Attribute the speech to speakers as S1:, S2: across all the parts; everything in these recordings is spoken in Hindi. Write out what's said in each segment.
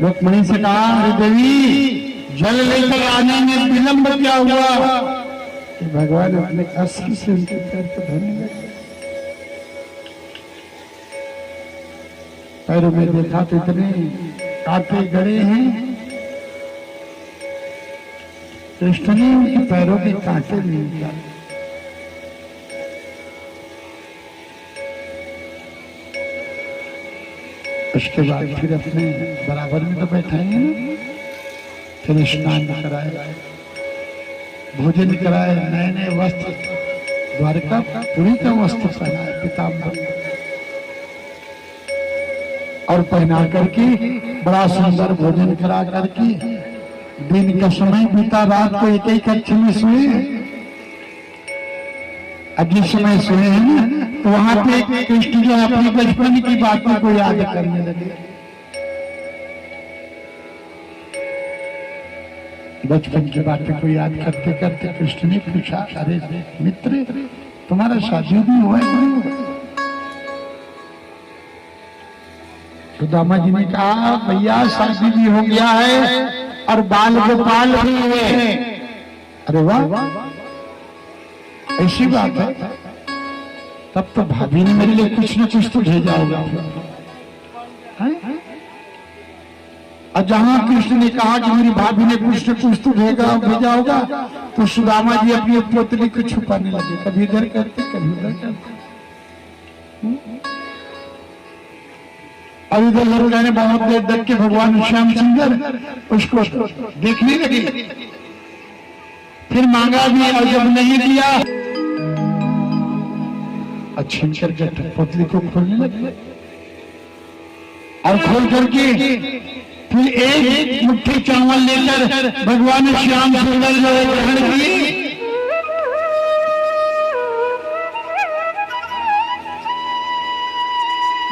S1: रुक्मिणी से कहा, देवी जल लेकर आने में विलंब क्या हुआ? कि भगवान अपने अस्त्र से उनके पैर को धोने लगे। पैरों में देखा तो इतने कांटे गड़े हैं, कृष्ण ने उनके पैरों के कांटे नहीं निकाले। उसके बाद फिर अपने बराबर में तो बैठाएंगे ना, फिर स्नान कराए, भोजन कराए, नए नए वस्त्र, द्वारका पुरी का वस्त्र पहनाए पीताम्बर और पहना करके बड़ा सुंदर भोजन करा करके दिन का समय बीता, रात को एक ही कक्ष में सोए। अब जिस समय सोए हैं ना, तो वहां पे कृष्ण जो अपनी बचपन की बातों को याद करने लगे। बचपन की बातें को याद करते करते कृष्ण ने पूछा, अरे मित्र तुम्हारा शादी भी हुआ है? सुदामा जी ने कहा, भैया शादी भी हो गया है और बाल गोपाल भी हुए हैं। अरे वाह, ऐसी बात है, तब तो भाभी ने मेरे लिए कुछ न कुछ तो भेजा होगा। और जहां कृष्ण ने कहा कि मेरी भाभी ने कुछ न कुछ तो भेजा होगा, तो सुदामा जी अपनी पोतली को छुपाने लगे, कभी इधर करते कभी उधर करते। और इधर लोग जाने बहुत देर तक के भगवान श्याम सुंदर उसको देखने लगे, फिर मांगा भी और जब नहीं दिया अच्छी करके पोतली को खोलने लगे और खोल करके फिर एक मुट्ठी चावल लेकर भगवान श्याम सुंदर जो ग्रहण किए।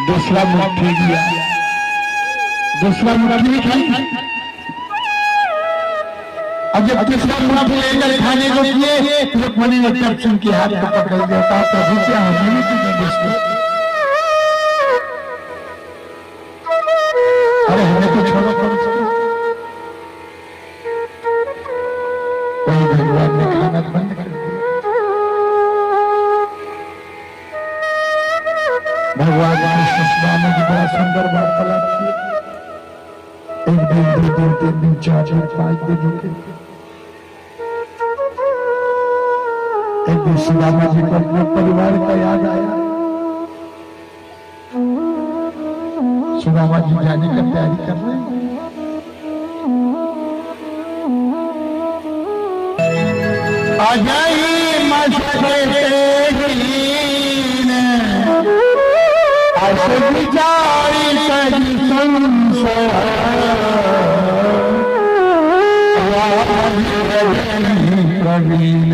S1: दूसरा मुट्ठी दिया, दूसरा मुट्ठी खाई, अब जब तीसरा मुट्ठी लेकर खाने को किए, रुक्मणी ने कृष्ण के हाथ को पकड़ दिया, कहा प्रभु क्या होने की जरूरत? अरे हमें तो छोड़ो, वही भगवान ने खाना बंद कर दिया। भगवान कृष्ण सुदामा जी बड़ा सुंदर वार्तालाप किए, एक दिन, दो दिन, तीन दिन, चार दिन, 5 दिन रुके। एक दिन सुदामा जी को अपने परिवार का याद आया, सुदामा जी जाने का तैयारी कर रहे हैं। अजय मशरे प्रवीण